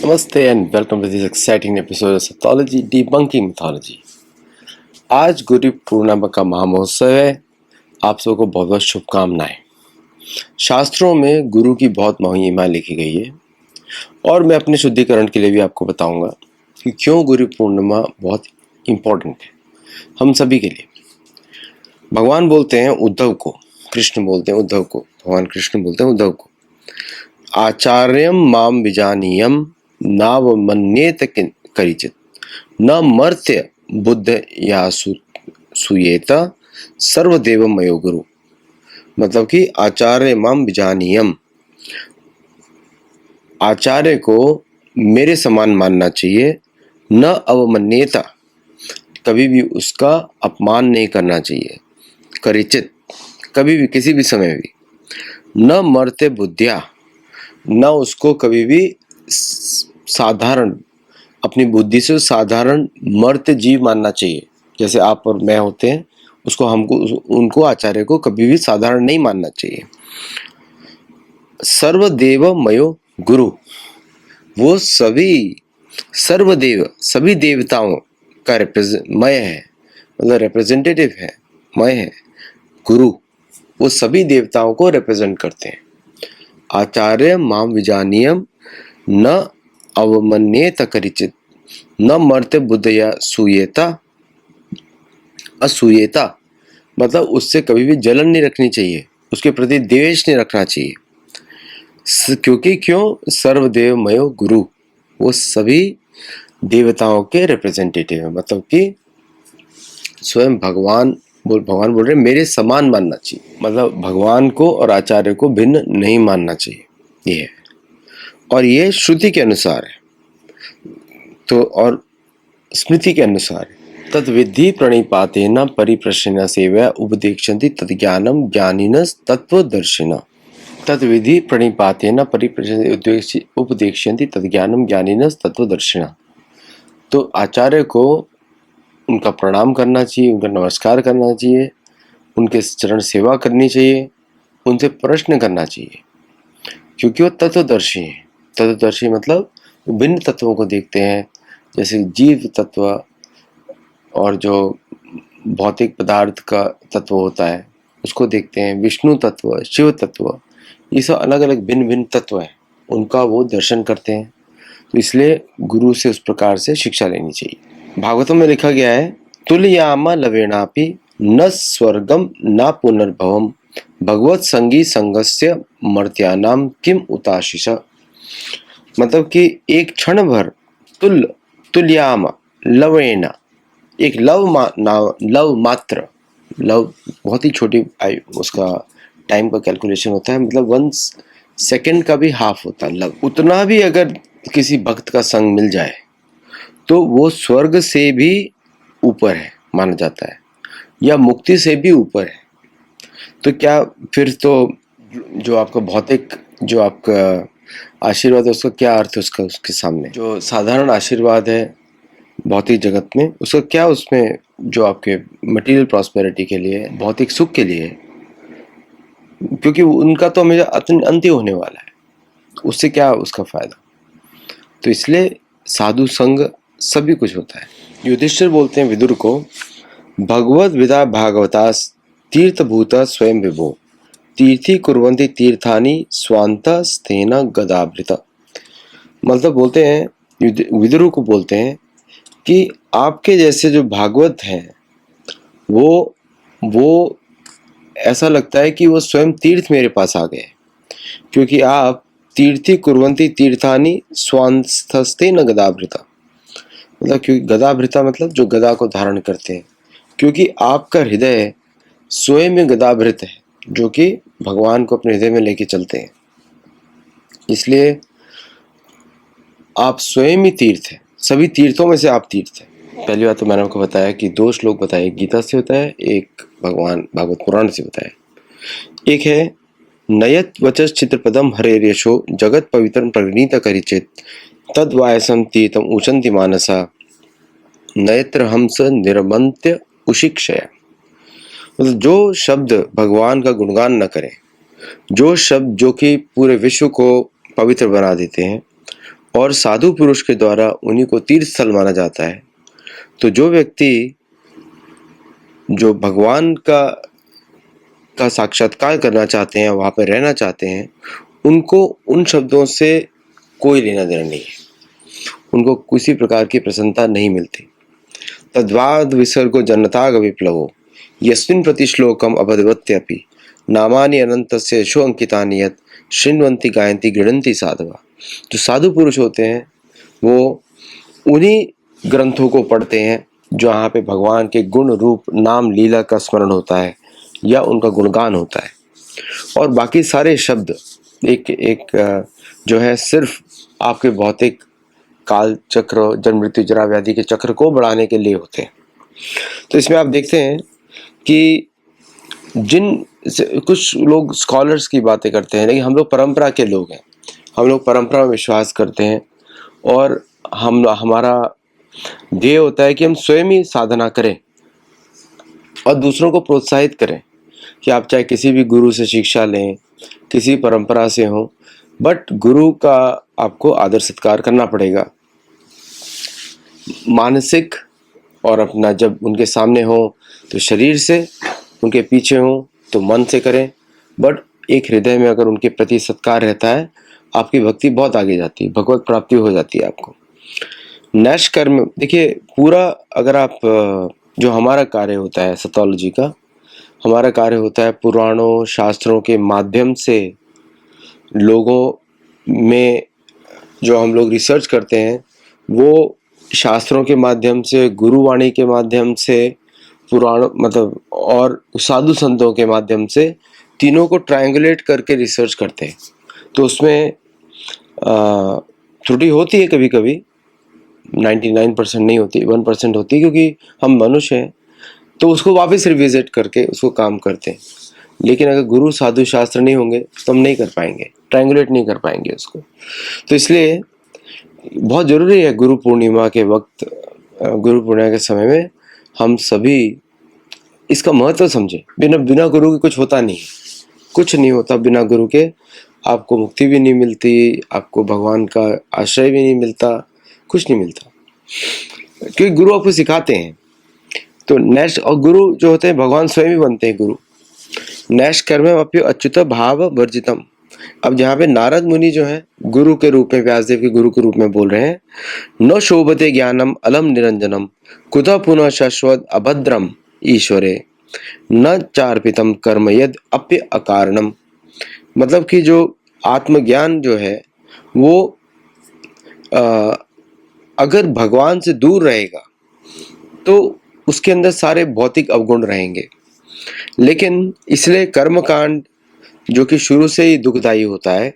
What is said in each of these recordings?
Namaste and welcome to this exciting episode of Sathology Debunking Mythology। आज गुरु पूर्णिमा का महामहोत्सव है। आप सबको बहुत बहुत शुभकामनाएं। शास्त्रों में गुरु की बहुत महिमा लिखी गई है और मैं अपने शुद्धिकरण के लिए भी आपको बताऊंगा कि क्यों गुरु पूर्णिमा बहुत इम्पोर्टेंट है हम सभी के लिए। भगवान बोलते हैं उद्धव को, कृष्ण बोलते हैं उद्धव को, भगवान कृष्ण बोलते हैं उद्धव को, आचार्यम माम विजानीयम नावमन्येत करिचित न मर्त्य बुद्ध या सुयेत सर्वदेव मयो गुरु। मतलब कि आचार्य माम विजानीयम, आचार्य को मेरे समान मानना चाहिए, न अवमन्येता, कभी भी उसका अपमान नहीं करना चाहिए, करिचित, कभी भी किसी भी समय भी, न मर्त्य बुद्धिया, न उसको कभी भी साधारण, अपनी बुद्धि से साधारण मर्त्य जीव मानना चाहिए। जैसे आप और मैं होते हैं, उसको उनको आचार्य को कभी भी साधारण नहीं मानना चाहिए। सर्वदेव मयो गुरु, वो सभी सर्वदेव, सभी देवताओं का मय है, मतलब रिप्रेजेंटेटिव है, मय है। गुरु वो सभी देवताओं को रिप्रेजेंट करते हैं। आचार्य माम विजानीयम न अवमन्येत करिचित न मर्त्य बुद्धया सूयेता असूयेता, मतलब उससे कभी भी जलन नहीं रखनी चाहिए, उसके प्रति द्वेष नहीं रखना चाहिए। क्योंकि क्यों, सर्वदेव मयो गुरु, वो सभी देवताओं के रिप्रेजेंटेटिव है। मतलब कि स्वयं भगवान बोल रहे मेरे समान मानना चाहिए, मतलब भगवान को और आचार्य को भिन्न नहीं मानना चाहिए, ये है। और ये श्रुति के अनुसार है तो, और स्मृति के अनुसार तद्विधि प्रणिपातेन परिप्रश्नेन सेवया उपदेक्षन्ति तद्ज्ञानम ज्ञानिनस् तत्वदर्शिनः। तद्विधि प्रणिपातेन परिप्रश्नेन उपदेक्षन्ति तद्ज्ञानम ज्ञानिनस् तत्वदर्शिनः। तो आचार्य को उनका प्रणाम करना चाहिए, उनका नमस्कार करना चाहिए, उनके चरण सेवा करनी चाहिए, उनसे प्रश्न करना चाहिए, क्योंकि वो तत्वदर्शी हैं। तत्वदर्शी मतलब भिन्न तत्वों को देखते हैं, जैसे जीव तत्व और जो भौतिक पदार्थ का तत्व होता है उसको देखते हैं, विष्णु तत्व, शिव तत्व, ये सब अलग अलग भिन्न भिन्न तत्व हैं, उनका वो दर्शन करते हैं। तो इसलिए गुरु से उस प्रकार से शिक्षा लेनी चाहिए। भागवतम में लिखा गया है, तुलयामा लवेणापि न स्वर्गम न पुनर्भवम भगवत संगी संगस्य मर्त्यानाम किम उताशिष। मतलब कि एक क्षण भर तुल्याम लवेना, एक लव मात्र, लव बहुत ही छोटी उसका टाइम का कैलकुलेशन होता है, मतलब 1 सेकेंड का भी हाफ होता है लव। उतना भी अगर किसी भक्त का संग मिल जाए तो वो स्वर्ग से भी ऊपर है माना जाता है, या मुक्ति से भी ऊपर है। तो क्या फिर तो जो आपका भौतिक, जो आपका आशीर्वाद है, उसका क्या अर्थ है उसके सामने? जो साधारण आशीर्वाद है भौतिक जगत में, उसका क्या उसमें जो आपके मटेरियल प्रॉस्पेरिटी के लिए, भौतिक सुख के लिए, क्योंकि उनका तो हमेशा अंत्य होने वाला है, उससे क्या उसका फायदा। तो इसलिए साधु संग सभी कुछ होता है। युधिष्ठिर बोलते हैं विदुर को, भगवद विदा भागवता तीर्थभूत स्वयं विभो तीर्थी कुर्वन्ति तीर्थानि स्वांत स्थेन गदाभृत। मतलब बोलते हैं विदुर को, बोलते हैं कि आपके जैसे जो भागवत हैं वो ऐसा लगता है कि वो स्वयं तीर्थ मेरे पास आ गए, क्योंकि आप तीर्थी कुर्वन्ति तीर्थानि स्वांतस्थेन गदाभृता, मतलब क्योंकि गदाभृता मतलब जो गदा को धारण करते हैं, क्योंकि आपका हृदय स्वयं में गदाभृत है, जो कि भगवान को अपने हृदय में लेके चलते हैं। इसलिए आप स्वयं ही तीर्थ हैं, सभी तीर्थों में से आप तीर्थ हैं। पहली बात तो मैंने आपको बताया कि 2 श्लोक बताए, गीता से होता है, एक भगवान भागवत पुराण से होता है। एक है नयत वचस चित्रपदम हरेर्यशो जगत पवित्रं प्रगणित करिचेत तद्वायसं तीर्थम उचंति मानसा नयत्र हंस निर्मंत्य उशिक्षया। मतलब जो शब्द भगवान का गुणगान न करें, जो शब्द जो कि पूरे विश्व को पवित्र बना देते हैं, और साधु पुरुष के द्वारा उन्हीं को तीर्थ स्थल माना जाता है। तो जो व्यक्ति जो भगवान का साक्षात्कार करना चाहते हैं, वहाँ पर रहना चाहते हैं, उनको उन शब्दों से कोई लेना देना नहीं है, उनको किसी प्रकार की प्रसन्नता नहीं मिलती। तद्वाद विसर्गो जन्नताग विप्लवो यस्मिन् प्रतिश्लोकम अभद्वत्यपि नामानि अनंतस्य यशो अंकितानि यत् शृण्वन्ति गायन्ति गृह्णन्ति साधवा। जो साधु पुरुष होते हैं वो उन्हीं ग्रंथों को पढ़ते हैं जहाँ पे भगवान के गुण रूप नाम लीला का स्मरण होता है या उनका गुणगान होता है, और बाकी सारे शब्द एक एक जो है सिर्फ आपके भौतिक काल चक्र, जन्म मृत्यु जरा व्याधि के चक्र को बढ़ाने के लिए होते हैं। तो इसमें आप देखते हैं कि कुछ लोग स्कॉलर्स की बातें करते हैं, लेकिन हम लोग परंपरा के लोग हैं, हम लोग परंपरा में विश्वास करते हैं, और हमारा ध्येय होता है कि हम स्वयं ही साधना करें और दूसरों को प्रोत्साहित करें कि आप चाहे किसी भी गुरु से शिक्षा लें, किसी परंपरा से हो, बट गुरु का आपको आदर सत्कार करना पड़ेगा। मानसिक और अपना जब उनके सामने हो तो शरीर से, उनके पीछे हो तो मन से करें, बट एक हृदय में अगर उनके प्रति सत्कार रहता है, आपकी भक्ति बहुत आगे जाती है, भगवत प्राप्ति हो जाती है आपको। नैश कर्म, देखिए पूरा अगर आप जो हमारा कार्य होता है सतोलॉजी का, हमारा कार्य होता है पुराणों शास्त्रों के माध्यम से लोगों में जो हम लोग रिसर्च करते हैं, वो शास्त्रों के माध्यम से, गुरुवाणी के माध्यम से, पुराण मतलब और साधु संतों के माध्यम से, तीनों को ट्रायंगुलेट करके रिसर्च करते हैं। तो उसमें त्रुटि होती है कभी कभी, 99% नहीं होती, 1% होती है, क्योंकि हम मनुष्य हैं, तो उसको वापस रिविजिट करके उसको काम करते हैं। लेकिन अगर गुरु साधु शास्त्र नहीं होंगे तो हम नहीं कर पाएंगे, ट्रायंगुलेट नहीं कर पाएंगे उसको। तो इसलिए बहुत ज़रूरी है गुरु पूर्णिमा के वक्त, गुरु पूर्णिमा के समय में हम सभी इसका महत्व समझें। बिना गुरु के कुछ होता नहीं, कुछ नहीं होता बिना गुरु के। आपको मुक्ति भी नहीं मिलती, आपको भगवान का आश्रय भी नहीं मिलता, कुछ नहीं मिलता, क्योंकि गुरु आपको सिखाते हैं। तो नैश और गुरु जो होते हैं भगवान स्वयं ही बनते हैं गुरु। नैश कर्म अप्य अच्युत भाव वर्जितम। अब जहाँ पे नारद मुनि जो है गुरु के रूप में, व्यासदेव के गुरु के रूप में बोल रहे हैं, न शोभते ज्ञानम अलम निरंजनम कुतः पुनः शाश्वत अभद्रम ईश्वरे न चार्पितम कर्म यद अप्य अकारणम। मतलब कि जो आत्मज्ञान जो है वो अगर भगवान से दूर रहेगा तो उसके अंदर सारे भौतिक अवगुण रहेंगे। लेकिन इसलिए कर्मकांड जो कि शुरू से ही दुखदायी होता है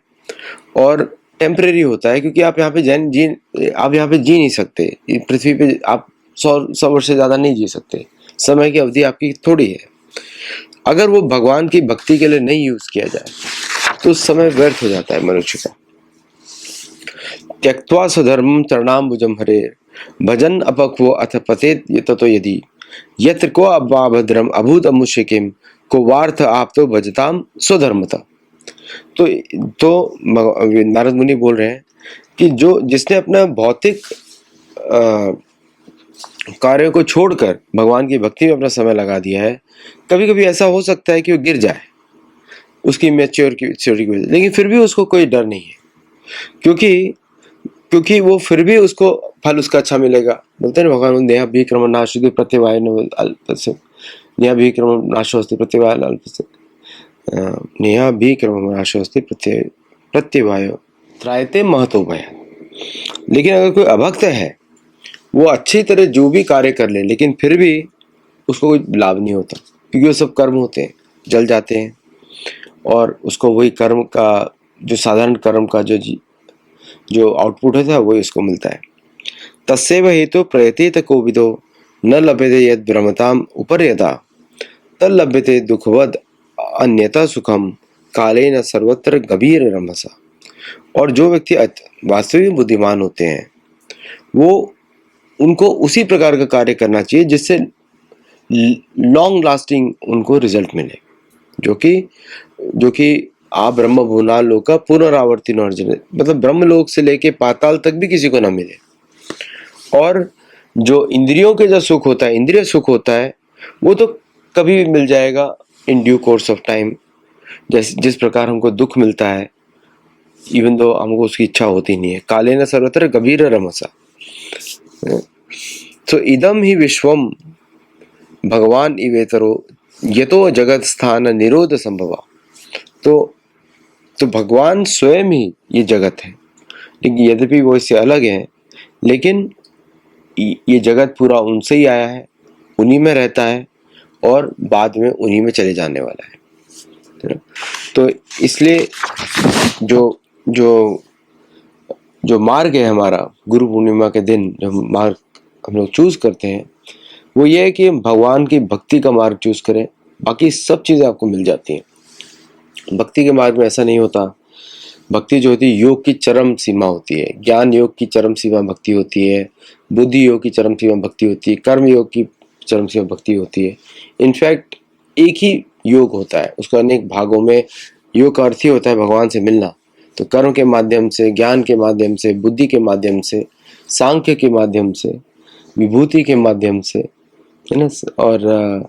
और टेम्परेरी होता है, क्योंकि आप यहाँ पे जी नहीं सकते, पृथ्वी पे आप 100 वर्ष से ज़्यादा नहीं जी सकते, समय की अवधि आपकी थोड़ी है। अगर वो भगवान की भक्ति के लिए नहीं यूज़ किया जाए तो उस समय व्यर्थ हो जाता है मनुष्य का। त्यक्त्वा स्वधर्मं चरणाम्बुजं हरे भजन अपक्वो अथ पतेत ततो यदि यत्र को अभद्रम अभूत अमुष्य किम को वार्थ आप तो भजताम स्वधर्मता। तो नारद मुनि बोल रहे हैं कि जिसने अपना भौतिक कार्यों को छोड़कर भगवान की भक्ति में अपना समय लगा दिया है, कभी कभी ऐसा हो सकता है कि वो गिर जाए उसकी मैच्योरिटी की वजह से, लेकिन फिर भी उसको कोई डर नहीं है, क्योंकि वो फिर भी उसको फल उसका अच्छा मिलेगा। बोलते हैं भगवान नेहा भी क्रम नाशुति प्रत्यवाय नेहा भी क्रम नाशोस्ति प्रत्यवाय नेहा भी क्रम नाशोस्ति प्रत्यवाय त्रायते महतो भय। लेकिन अगर कोई अभक्त है, वो अच्छी तरह जो भी कार्य कर ले, लेकिन फिर भी उसको कोई लाभ नहीं होता, क्योंकि वो सब कर्म होते हैं, जल जाते हैं, और उसको वही कर्म का जो साधारण कर्म का जो आउटपुट होता है वही उसको मिलता है। तस्यैव हेतु प्रयतेत कोविदो न लभ्यते यद भ्रमताम उपर्यता तल्लभ्यते दुखवद अन्यथा सुखम कालेन सर्वत्र गभीर रमसा। और जो व्यक्ति वास्तविक बुद्धिमान होते हैं वो उनको उसी प्रकार का कार्य करना चाहिए जिससे लॉन्ग लास्टिंग उनको रिजल्ट मिले, जो कि आ ब्रह्म भुवना लोका पुनरावर्ति न अर्जुन, मतलब ब्रह्मलोक से लेके पाताल तक भी किसी को ना मिले। और जो इंद्रियों के जो सुख होता है, इंद्रिय सुख होता है, वो तो कभी भी मिल जाएगा in due course of time. जिस प्रकार हमको दुख मिलता है, इवन दो हमको उसकी इच्छा होती नहीं है। काले न सर्वत्र गंभीर रमसा, तो इदम ही विश्वम भगवान इवेतरो यतो जगत स्थान निरोध संभवा। तो भगवान स्वयं ही ये जगत है, लेकिन यद्यपि वो इससे अलग है, लेकिन ये जगत पूरा उनसे ही आया है, उन्हीं में रहता है और बाद में उन्हीं में चले जाने वाला है। तो इसलिए जो जो जो मार्ग है हमारा गुरु पूर्णिमा के दिन, जो मार्ग हम लोग चूज करते हैं, वो ये है कि भगवान की भक्ति का मार्ग चूज करें। बाकी सब चीजें आपको मिल जाती हैं। भक्ति के मार्ग में ऐसा नहीं होता। भक्ति जो होती है योग की चरम सीमा होती है, ज्ञान योग की चरम सीमा भक्ति होती है, बुद्धि योग की चरम सीमा भक्ति होती है, कर्म योग की चरम सीमा भक्ति होती है। इनफैक्ट एक ही योग होता है, उसको अनेक भागों में। योग का अर्थ ही होता है भगवान से मिलना। तो कर्म के माध्यम से, ज्ञान के माध्यम से, बुद्धि के माध्यम से, सांख्य के माध्यम से, विभूति के माध्यम से, है ना, और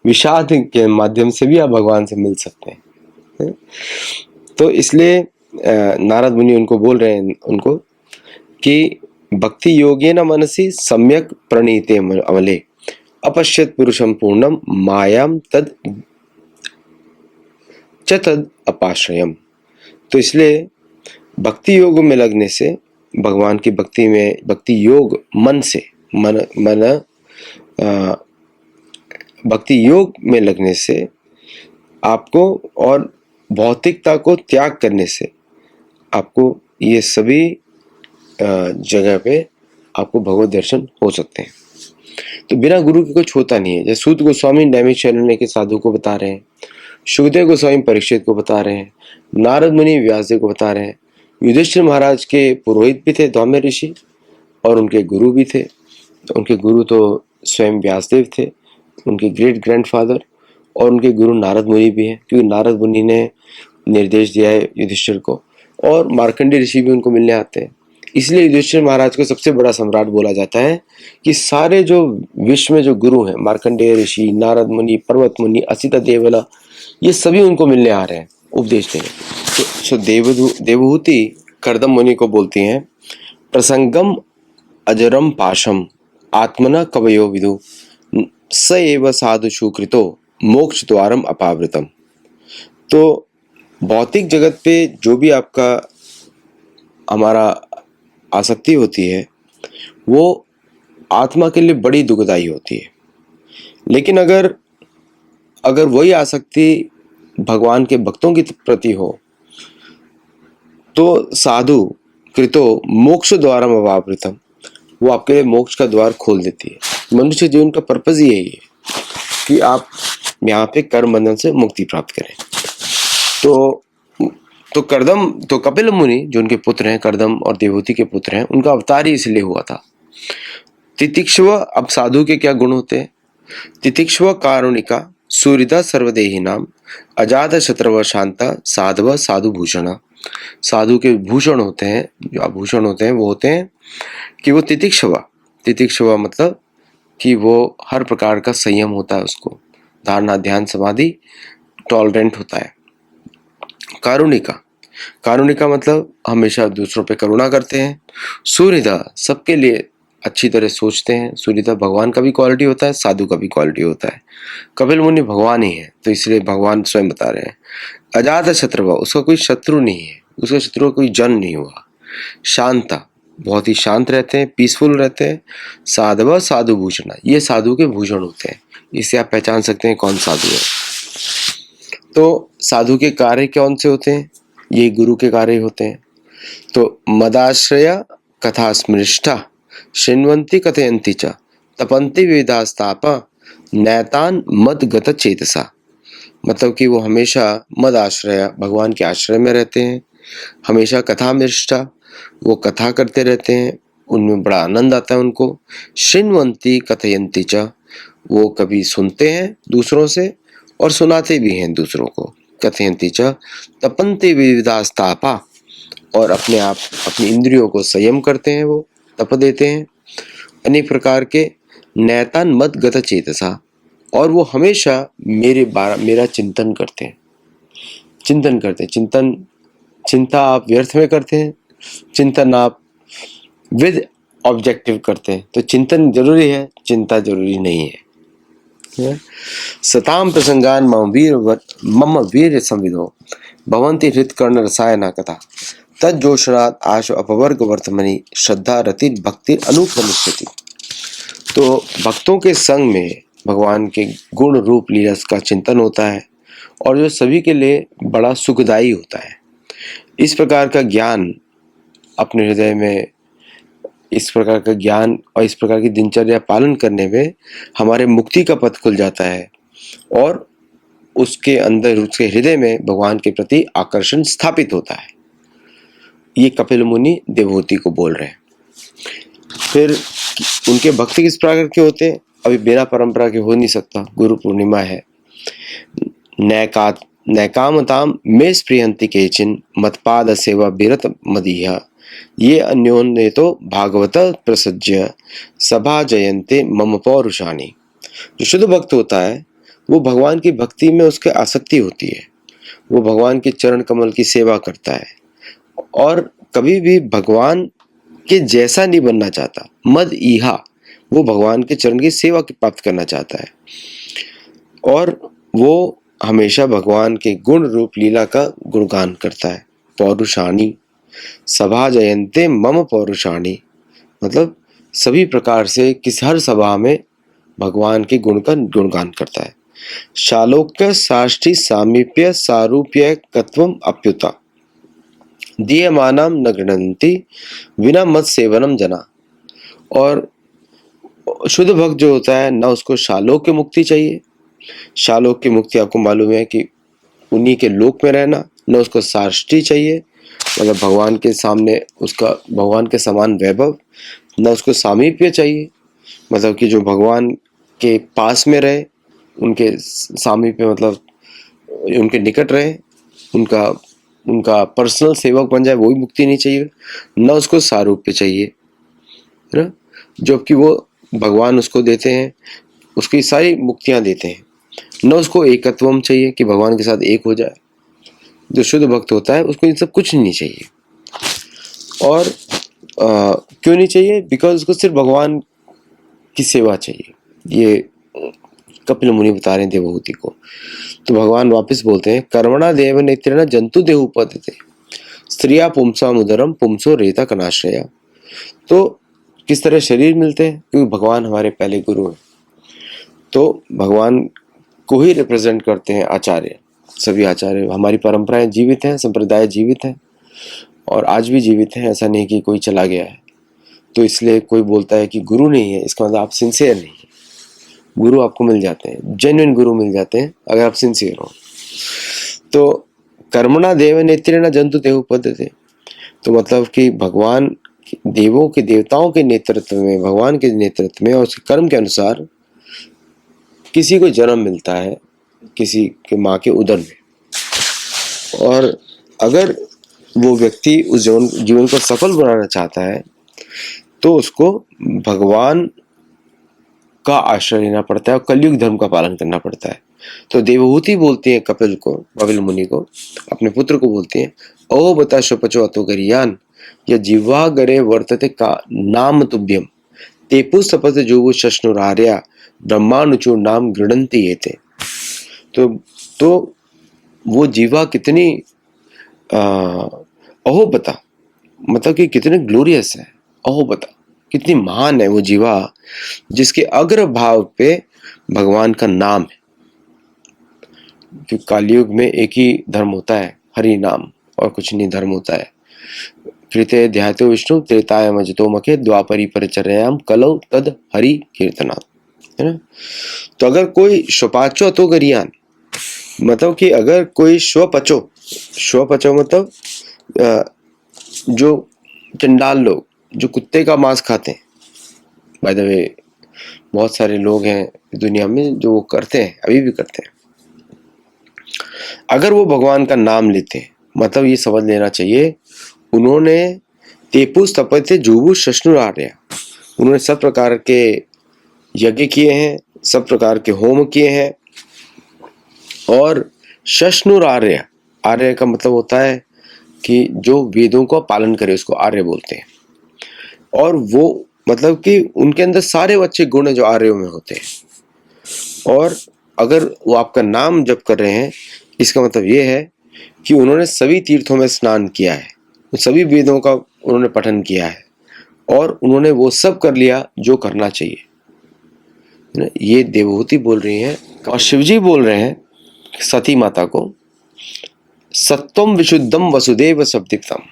विषाद के माध्यम से भी आप भगवान से मिल सकते हैं। तो इसलिए नारद मुनि उनको बोल रहे हैं उनको कि भक्ति योगे न मनसी सम्यक प्रणीते अमले अपश्यत पुरुषम पूर्णम मायाम तद च तद अपाश्रयम। तो इसलिए भक्ति योग में लगने से, भगवान की भक्ति में, भक्ति योग मन से, भक्ति योग में लगने से आपको, और भौतिकता को त्याग करने से आपको ये सभी जगह पे आपको भगवत दर्शन हो सकते हैं। तो बिना गुरु के कुछ होता नहीं है। जैसे सूत गोस्वामी नैमिषारण्य के साधु को बता रहे हैं, सुखदेव गोस्वामी परीक्षित को बता रहे हैं, नारद मुनि व्यासदेव को बता रहे हैं, युधिष्ठिर महाराज के पुरोहित भी थे धौम्य ऋषि, और उनके गुरु भी थे। उनके गुरु तो स्वयं व्यासदेव थे, उनके ग्रेट ग्रैंडफादर, और उनके गुरु नारद मुनि भी हैं, क्योंकि नारद मुनि ने निर्देश दिया है युधिष्ठिर को, और मार्कंडेय ऋषि भी उनको मिलने आते हैं। इसलिए युधिष्ठिर महाराज को सबसे बड़ा सम्राट बोला जाता है कि सारे जो विश्व में जो गुरु हैं, मार्कंडेय ऋषि, नारद मुनि, पर्वत मुनि, असित देवला, ये सभी उनको मिलने आ रहे हैं उपदेश देने। तो देवहूति कर्दम मुनि को बोलती हैं, प्रसंगम अजरम पाशम आत्मना कवयो विदु स एव साधुषु कृतो मोक्ष द्वारम अपावृतम। तो भौतिक जगत पे जो भी आपका हमारा आसक्ति होती है, वो आत्मा के लिए बड़ी दुखदाई होती है। लेकिन अगर वही आसक्ति भगवान के भक्तों के प्रति हो, तो साधु कृतो मोक्ष द्वारम अपावृतम, वो आपके लिए मोक्ष का द्वार खोल देती है। मनुष्य जीवन का पर्पज ही यही है कि आप यहाँ पे कर्म बंधन से मुक्ति प्राप्त करें। तो कपिल मुनि जो उनके पुत्र हैं, कर्दम और देवहूति के पुत्र हैं, उनका अवतार ही इसलिए हुआ था। तितिक्षव, अब साधु के क्या गुण होते हैं? तितिक्षव कारुणिका सूर्यदा सर्वदेही नाम अजात शत्रव शांता साधव साधु भूषणा। साधु के भूषण होते हैं, जो आभूषण होते हैं, वो होते हैं कि वो तितिक्षवा मतलब कि वो हर प्रकार का संयम होता है, उसको धारणा ध्यान समाधि टॉलरेंट होता है। कारुणिका मतलब हमेशा दूसरों पे करुणा करते हैं। सूर्यदा, सबके लिए अच्छी तरह सोचते हैं। सूर्यदा भगवान का भी क्वालिटी होता है, साधु का भी क्वालिटी होता है। कपिल मुनि भगवान ही है, तो इसलिए भगवान स्वयं बता रहे हैं। अजात शत्रु, उसका कोई शत्रु नहीं है, उसका शत्रु कोई जन्म नहीं हुआ। शांता, बहुत ही शांत रहते हैं, पीसफुल रहते हैं। साधव साधु भूषण, ये साधु के भूषण होते हैं। इससे आप पहचान सकते हैं कौन साधु है। तो साधु के कार्य कौन से होते हैं? ये गुरु के कार्य होते हैं। तो मदाश्रया कथा स्मृष्टा शृण्वन्ति कथयन्ति च तपन्ति वेदास्तापा नैतान मदगत चेतसा। मतलब कि वो हमेशा मद आश्रय, भगवान के आश्रय में रहते हैं, हमेशा कथा निष्ठा, वो कथा करते रहते हैं, उनमें बड़ा आनंद आता है उनको। शृण्वन्ति कथयन्ति च, वो कभी सुनते हैं दूसरों से और सुनाते भी हैं दूसरों को। कथयन्ति च तपन्ति विविधास्तापा, और अपने आप अपनी इंद्रियों को संयम करते हैं, वो तप देते हैं अनेक प्रकार के। नैतान मत गत चेतसा, और वो हमेशा मेरा चिंतन करते हैं, चिंतन करते हैं। चिंता आप व्यर्थ में करते हैं, चिंतन आप विद ऑब्जेक्टिव करते हैं। तो चिंतन जरूरी है, चिंता जरूरी नहीं है। सताम प्रसंगान मम वीर संविदो भवन्ति हृत्कर्ण रसायना कथा तज्जोषणात् आशु अपवर्ग वर्तमनि श्रद्धा रति भक्ति अनुक्रमिष्यति। तो भक्तों के संग में भगवान के गुण रूप लीला का चिंतन होता है, और जो सभी के लिए बड़ा सुखदायी होता है। इस प्रकार का ज्ञान अपने हृदय में, इस प्रकार का ज्ञान और इस प्रकार की दिनचर्या पालन करने में हमारे मुक्ति का पथ खुल जाता है, और उसके अंदर, उसके हृदय में भगवान के प्रति आकर्षण स्थापित होता है। ये कपिल मुनि देवहूति को बोल रहे हैं। फिर उनके भक्त किस प्रकार के होते हैं? अभी बिना परंपरा के हो नहीं सकता, गुरु पूर्णिमा है। नैकामताम में स्पृहन्ति केचिन मतपाद सेवा बिरत मदीहा ये अन्योन्य तो भागवत प्रसज्य सभा जयन्ते मम पौरुषाणी। जो शुद्ध भक्त होता है वो भगवान की भक्ति में उसके आसक्ति होती है, वो भगवान के चरण कमल की सेवा करता है और कभी भी भगवान के जैसा नहीं बनना चाहता। मद ईहा, वो भगवान के चरण की सेवा प्राप्त करना चाहता है, और वो हमेशा भगवान के गुण रूप लीला का गुणगान करता है। पौरुषाणी सभा जयन्ते मम पौरुषाणी, मतलब सभी प्रकार से किस हर सभा में भगवान के गुण का गुणगान करता है। शालोक्य साष्टि सामीप्य सारूप्य कत्वम अप्युता दीयमानम न गृह्णन्ति विना मत सेवनम जना। और शुद्ध भक्त जो होता है ना, उसको शालोक्य मुक्ति चाहिए। शालोक्य मुक्ति आपको मालूम है कि उन्हीं के लोक में रहना। न उसको साष्टि चाहिए, मतलब भगवान के सामने उसका भगवान के समान वैभव। न उसको सामीप्य चाहिए, मतलब कि जो भगवान के पास में रहे, उनके सामीप्य मतलब उनके निकट रहे, उनका पर्सनल सेवक बन जाए, वो भी मुक्ति नहीं चाहिए। न उसको सारूप्य चाहिए, है ना, जबकि वो भगवान उसको देते हैं, उसकी सारी मुक्तियां देते हैं। न उसको एकत्वम चाहिए कि भगवान के साथ एक हो जाए। जो शुद्ध भक्त होता है उसको इन सब कुछ नहीं चाहिए। और क्यों नहीं चाहिए? बिकॉज उसको सिर्फ भगवान की सेवा चाहिए। ये कपिल मुनि बता रहे हैं देवहूति को। तो भगवान वापस बोलते हैं, कर्मणा देव नेत्रेण जंतु देह उपद्यते स्त्रिया पुंसा मुदरम पुंसो रेता कनाश्रया। तो किस तरह शरीर मिलते हैं? क्योंकि भगवान हमारे पहले गुरु हैं, तो भगवान को ही रिप्रेजेंट करते हैं आचार्य। सभी आचार्य, हमारी परंपराएं जीवित हैं, संप्रदाय जीवित हैं और आज भी जीवित हैं। ऐसा नहीं कि कोई चला गया है। तो इसलिए कोई बोलता है कि गुरु नहीं है, इसका मतलब आप सिंसियर नहीं है। गुरु आपको मिल जाते हैं, जेन्युइन गुरु मिल जाते हैं अगर आप सिंसियर हो। तो कर्मणा देव नेत्रेण जंतु देह उपद्यते, तो मतलब कि भगवान देवों के, देवताओं के नेतृत्व में, भगवान के नेतृत्व में और उसके कर्म के अनुसार किसी को जन्म मिलता है, किसी के माँ के उदर में। और अगर वो व्यक्ति उस जीवन को सफल बनाना चाहता है तो उसको भगवान का आश्रय लेना पड़ता है और कलयुग धर्म का पालन करना पड़ता है। तो देवहूति बोलती है कपिल मुनि को, अपने पुत्र को बोलती है, ओ बता शपचो अतो गरियान या जिह्वा गरे वर्तते का नाम तुभ्यम तेपु सपत जोगु शश्नुरार्या ब्रह्मानुचूर नाम गृणंती येते। तो वो जीवा कितनी अहोबता, मतलब कि कितने ग्लोरियस है। अहोबता, कितनी महान है वो जीवा जिसके अग्र भाव पे भगवान का नाम है। क्योंकि कालयुग में एक ही धर्म होता है, हरि नाम, और कुछ नहीं धर्म होता है। कृते ध्यातो विष्णु त्रेताय मजतो मखे द्वापरी परिचर्याम कलौ तद हरि कीर्तनात्, है ना। तो अगर कोई स्वपाचो तो गरियान, मतलब कि अगर कोई स्वपचो मतलब जो चंडाल लोग जो कुत्ते का मांस खाते हैं, बाय द वे बहुत सारे लोग हैं दुनिया में जो वो करते हैं, अभी भी करते हैं। अगर वो भगवान का नाम लेते हैं, मतलब ये समझ लेना चाहिए, उन्होंने तेपुस तपते जुबु शश्नुर आर्य, उन्होंने सब प्रकार के यज्ञ किए हैं, सब प्रकार के होम किए हैं, और शश्नुर आर्य, आर्य का मतलब होता है कि जो वेदों का पालन करे उसको आर्य बोलते हैं। और वो मतलब कि उनके अंदर सारे अच्छे गुण जो आर्यों में होते हैं। और अगर वो आपका नाम जप कर रहे हैं, इसका मतलब ये है कि उन्होंने सभी तीर्थों में स्नान किया है, सभी वेदों का उन्होंने पठन किया है, और उन्होंने वो सब कर लिया जो करना चाहिए। ये देवहूति बोल रही हैं, और शिवजी बोल रहे हैं सती माता को, सत्वम विशुद्धम वसुदेव शब्दितम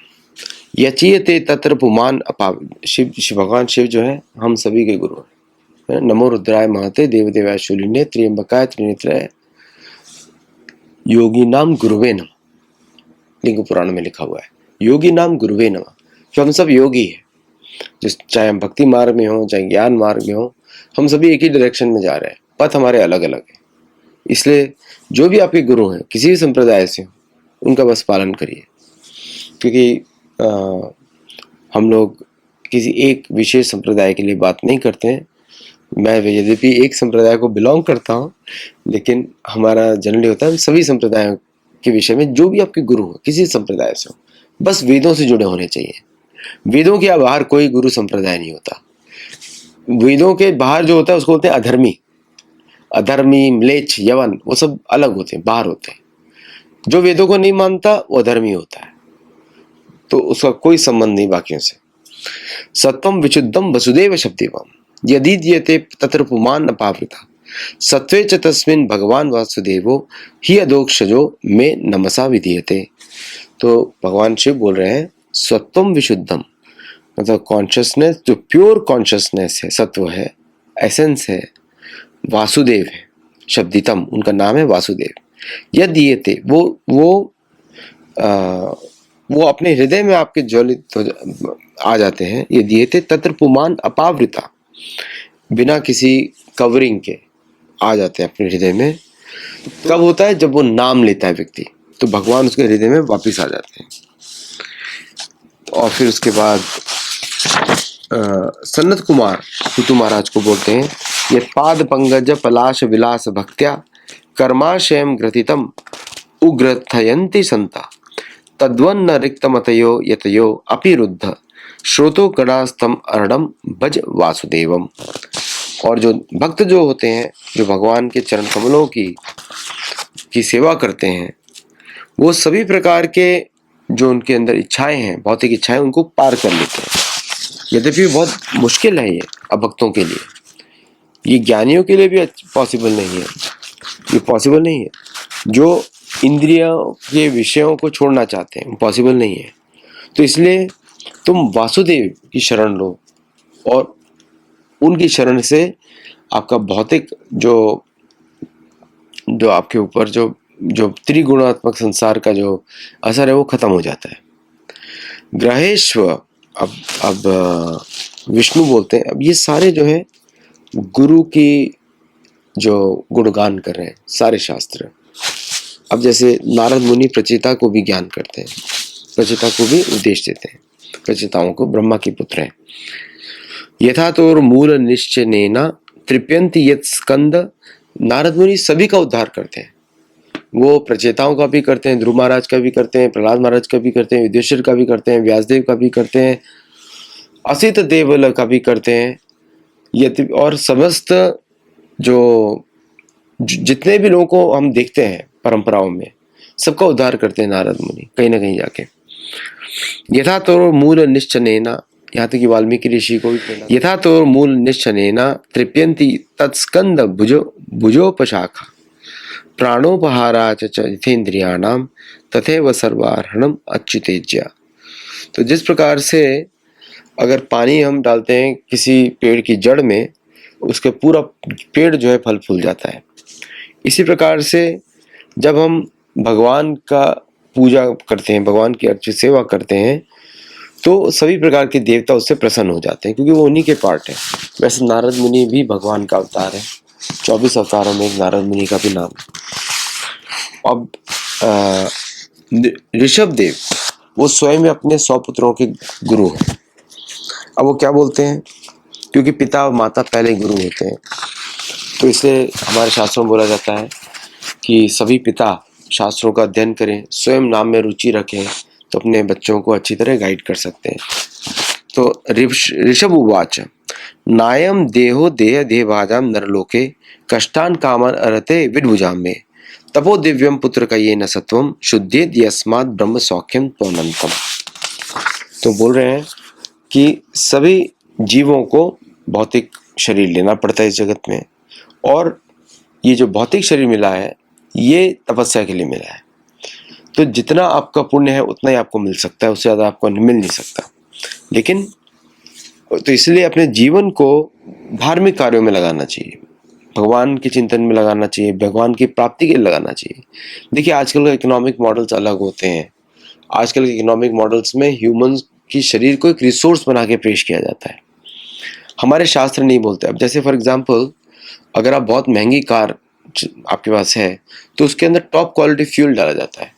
यचीयते तत्र पुमान अपाव। शिव भगवान शिव जो है हम सभी के गुरु हैं। नमो रुद्राय महते देवदेवाय शूलिने त्र्यंबकाय त्रिनेत्राय योगी नाम गुरुवे नमः। लिंग पुराण में लिखा हुआ है योगी नाम गुरुवे नमः, कि हम सब योगी हैं, जिस चाहे हम भक्ति मार्ग में हो चाहे ज्ञान मार्ग में हो, हम सभी एक ही डायरेक्शन में जा रहे हैं, पथ हमारे अलग अलग है। इसलिए जो भी आपके गुरु हैं किसी भी संप्रदाय से हो, उनका बस पालन करिए, क्योंकि हम लोग किसी एक विशेष संप्रदाय के लिए बात नहीं करते हैं। मैं यद्यपि एक संप्रदाय को बिलोंग करता हूँ, लेकिन हमारा जनरली होता है सभी संप्रदायों के विषय में, जो भी आपके गुरु हो किसी संप्रदाय से हो, बस वेदों से जुड़े होने चाहिए। वेदों के बाहर कोई गुरु संप्रदाय नहीं होता। वेदों के बाहर जो होता है उसको बोलते हैं अधर्मी, अधर्मी, म्लेच्छ, यवन, वो सब अलग होते हैं, बाहर होते हैं। जो वेदों को नहीं मानता वो अधर्मी होता है, तो उसका कोई संबंध नहीं बाकियों से। सत्वम विशुद्धम वसुदेव शब्देवम यदि दीयते तत्र पुमान अपावृता सत्वे च तस्मिन् भगवान वासुदेवो ही अधोक्षजो में नमसा विधीयते। तो भगवान शिव बोल रहे हैं सत्वम विशुद्धम, मतलब कॉन्शियसनेस, जो प्योर कॉन्शियसनेस है, सत्व है, एसेंस है, वासुदेव है, शब्दितम, उनका नाम है वासुदेव। यदि वो अपने हृदय में आपके ज्वलित आ जाते हैं। ये दिए थे तत्र पुमान अपावृता, बिना किसी कवरिंग के आ जाते हैं अपने हृदय में। कब होता है? जब वो नाम लेता है व्यक्ति, तो भगवान उसके हृदय में वापिस आ जाते हैं। और फिर उसके बाद सनत कुमार ऋतु महाराज को बोलते हैं, ये पाद पंकज पलाश विलास भक्त्या कर्माशयम ग्रथितम उग्रथयन्ति संता तद्वन्न रिक्तमतयो यतयो अपि रुद्ध श्रोतो कणास्तम अरणम भज वासुदेवम। और जो भक्त जो होते हैं, जो भगवान के चरण कमलों की सेवा करते हैं, वो सभी प्रकार के जो उनके अंदर इच्छाएं हैं, भौतिक इच्छाएं, उनको पार कर लेते हैं। यद्यपि बहुत मुश्किल है ये अभक्तों के लिए, ये ज्ञानियों के लिए भी पॉसिबल नहीं है, ये पॉसिबल नहीं है। जो इंद्रियों के विषयों को छोड़ना चाहते हैं, पॉसिबल नहीं है। तो इसलिए तुम वासुदेव की शरण लो, और उनकी शरण से आपका भौतिक जो आपके ऊपर जो त्रिगुणात्मक संसार का जो असर है वो खत्म हो जाता है। ग्रहेश्व, अब विष्णु बोलते हैं। अब ये सारे जो है गुरु की जो गुणगान कर रहे हैं सारे शास्त्र। अब जैसे नारद मुनि प्रचेता को भी ज्ञान करते हैं, प्रचेता को भी उपदेश देते हैं, प्रचेताओं को, ब्रह्मा के पुत्र हैं। यथा तोर मूल निश्चयेन तृप्यन्ति यत् स्कंद, नारद मुनि सभी का उद्धार करते हैं। वो प्रचेताओं का भी करते हैं, ध्रुव महाराज का भी करते हैं, प्रहलाद महाराज का भी करते हैं, विद्युषर का भी करते हैं, व्यासदेव का भी करते हैं, असित देवल का भी करते हैं। और समस्त जो जितने भी लोगों को हम देखते हैं परंपराओं में, सबका उद्धार करते हैं नारद मुनि कहीं ना कहीं जाके। यथा तो मूल निश्चयेन, यहाँ तक कि वाल्मीकि ऋषि को भी, यथा तो मूल निश्चयेन तृप्यन्ति तत्स्कंद भुजोपशाखा प्राणोपहारा च यथेन्द्रियाणाम तथैव सर्वार्हणम अच्युतेज्या। तो जिस प्रकार से अगर पानी हम डालते हैं किसी पेड़ की जड़ में, उसके पूरा पेड़ जो है फल फूल जाता है। इसी प्रकार से जब हम भगवान का पूजा करते हैं, भगवान की अर्चित सेवा करते हैं, तो सभी प्रकार के देवता उससे प्रसन्न हो जाते हैं, क्योंकि वो उन्हीं के पार्ट है। वैसे नारद मुनि भी भगवान का अवतार है, 24 अवतारों में एक नारद मुनि का भी नाम है। अब ऋषभ देव वो स्वयं अपने 100 पुत्रों के गुरु हैं। अब वो क्या बोलते हैं, क्योंकि पिता और माता पहले गुरु होते हैं, तो इसलिए हमारे शास्त्रों में बोला जाता है कि सभी पिता शास्त्रों का अध्ययन करें, स्वयं नाम में रुचि रखें, तो अपने बच्चों को अच्छी तरह गाइड कर सकते हैं। तो ऋषभ उवाच नायम देहो देह देहभाजाम नरलोके कष्टान कामान अरते विद्भुजाम में तपो दिव्यम पुत्र का ये न सत्वम शुद्धेद यस्मात् ब्रह्म सौख्यम त्वनंतम। तो बोल रहे हैं कि सभी जीवों को भौतिक शरीर लेना पड़ता है इस जगत में, और ये जो भौतिक शरीर मिला है ये तपस्या के लिए मिला है। तो जितना आपका पुण्य है उतना ही आपको मिल सकता है, उससे ज़्यादा आपको मिल नहीं सकता। लेकिन तो इसलिए अपने जीवन को धार्मिक कार्यों में लगाना चाहिए, भगवान के चिंतन में लगाना चाहिए, भगवान की प्राप्ति के लिए लगाना चाहिए। देखिए आजकल का इकोनॉमिक मॉडल्स अलग होते हैं। आजकल के इकोनॉमिक मॉडल्स में ह्यूमंस की शरीर को एक रिसोर्स बना के पेश किया जाता है। हमारे शास्त्र नहीं बोलते। अब जैसे फॉर एग्जांपल अगर आप बहुत महंगी कार आपके पास है तो उसके अंदर टॉप क्वालिटी फ्यूल डाला जाता है,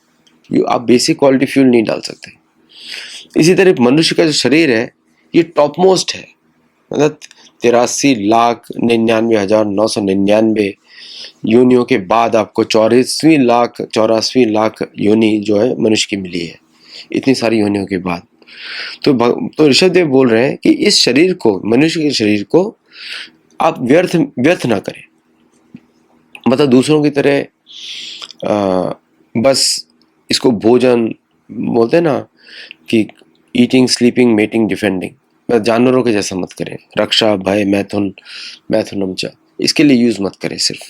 आप बेसिक क्वालिटी फ्यूल नहीं डाल सकते। इसी तरह मनुष्य का जो शरीर है ये टॉप मोस्ट है, मतलब 83,99,999 योनियों के बाद आपको 84,84,00,000 योनि जो है मनुष्य की मिली है, इतनी सारी योनियों के बाद। तो ऋषभ देव बोल रहे हैं कि इस शरीर को, मनुष्य के शरीर को आप व्यर्थ ना करें, मतलब दूसरों की तरह बस इसको भोजन बोलते हैं ना कि ईटिंग स्लीपिंग मेटिंग डिफेंडिंग, जानवरों के जैसा मत करें। रक्षा भय मैथुनम च, इसके लिए यूज मत करें। सिर्फ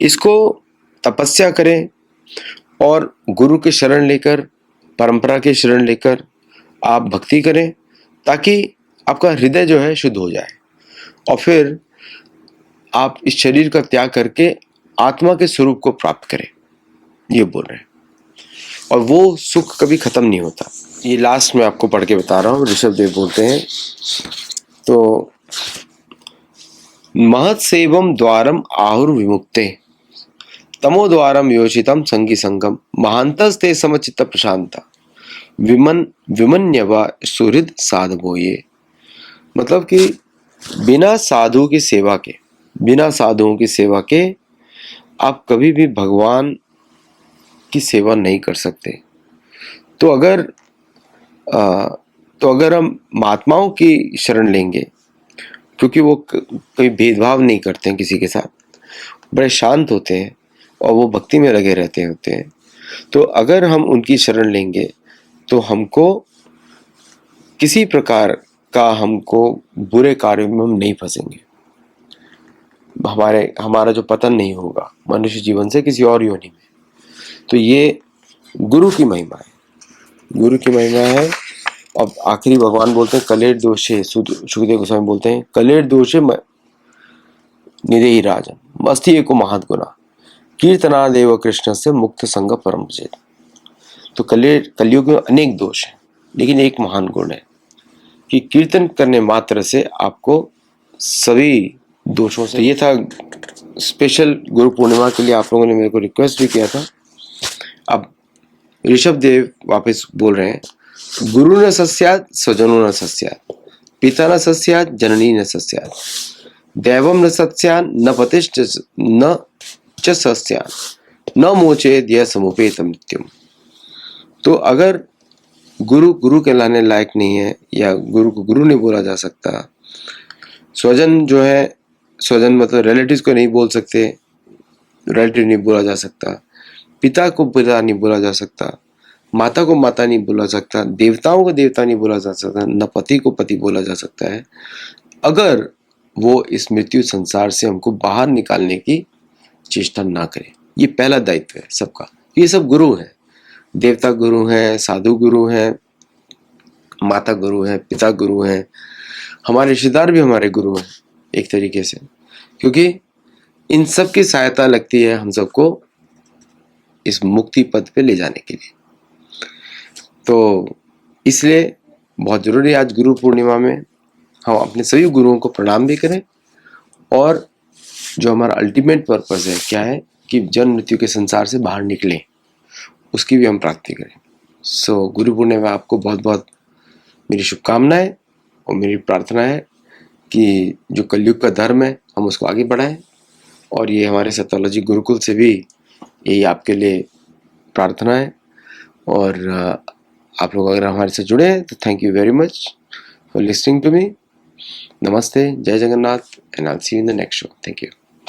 इसको तपस्या करें और गुरु के शरण लेकर, परंपरा के शरण लेकर आप भक्ति करें, ताकि आपका हृदय जो है शुद्ध हो जाए और फिर आप इस शरीर का त्याग करके आत्मा के स्वरूप को प्राप्त करें, ये बोल रहे हैं। और वो सुख कभी खत्म नहीं होता। ये लास्ट में आपको पढ़ के बता रहा हूँ। ऋषभ देव बोलते हैं तो महत सेवम द्वारम आहुर विमुक्ते तमो द्वारम योचितम संगी संगम महांतस्ते समचित्त प्रशांता विमन्यवा सुहृद साधवो। ये मतलब कि बिना साधु की सेवा के, बिना साधुओं की सेवा के आप कभी भी भगवान की सेवा नहीं कर सकते। तो अगर हम महात्माओं की शरण लेंगे, क्योंकि वो कोई भेदभाव नहीं करते हैं किसी के साथ, बड़े शांत होते हैं और वो भक्ति में लगे रहते होते हैं, तो अगर हम उनकी शरण लेंगे तो हमको किसी प्रकार का, हमको बुरे कार्यों में हम नहीं फंसेंगे, हमारा जो पतन नहीं होगा मनुष्य जीवन से किसी और योनि में। तो ये गुरु की महिमा है, गुरु की महिमा है। अब आखिरी भगवान बोलते हैं कलेर दोषे, सुखदेव गोस्वामी बोलते हैं कलेर दोषे निदेहि राजन मस्ती एको महत गुना कीर्तना देव कृष्ण से मुक्त संग परम चेत। तो कलयुग में अनेक दोष हैं, लेकिन एक महान गुण है कि कीर्तन करने मात्र से आपको सभी दोषों से। ये था स्पेशल गुरु पूर्णिमा के लिए, आप लोगों ने मेरे को रिक्वेस्ट भी किया था। अब ऋषभ देव वापस बोल रहे हैं गुरु न सस्यात् स्वजनो न सस्यात् पिता न सस्यात् जननी न सस्यात् दैवम न सस्यात् न पतिश्च न च सस्यात् न मोचेद यह समुपेत मृत्युम। तो अगर गुरु कहलाने लायक नहीं है, या गुरु को गुरु नहीं बोला जा सकता, स्वजन जो है, स्वजन मतलब रिलेटिव्स को नहीं बोल सकते, रिलेटिव नहीं बोला जा सकता, पिता को पिता नहीं बोला जा सकता, माता को माता नहीं बोला सकता, देवताओं को देवता नहीं बोला जा सकता, न पति को पति बोला जा सकता है, अगर वो इस मृत्यु संसार से हमको बाहर निकालने की चेष्टा ना करे। ये पहला दायित्व है सबका। ये सब गुरु हैं, देवता गुरु हैं, साधु गुरु हैं, माता गुरु हैं, पिता गुरु हैं, हमारे रिश्तेदार भी हमारे गुरु हैं एक तरीके से, क्योंकि इन सब की सहायता लगती है हम सबको इस मुक्ति पद पे ले जाने के लिए। तो इसलिए बहुत जरूरी है आज गुरु पूर्णिमा में हम अपने सभी गुरुओं को प्रणाम भी करें, और जो हमारा अल्टीमेट पर्पस है क्या है कि जन्म मृत्यु के संसार से बाहर निकलें, उसकी भी हम प्राप्ति करें। सो गुरु पूर्णिमा आपको बहुत बहुत मेरी शुभकामनाएं और मेरी प्रार्थना है कि जो कलयुग का धर्म है हम उसको आगे बढ़ाएं, और ये हमारे सत्योलॉजी गुरुकुल से भी यही आपके लिए प्रार्थना है। और आप लोग अगर हमारे से जुड़े हैं तो thank you very much for listening to me. नमस्ते, जय Jagannath, and I will see you in the next show. Thank you.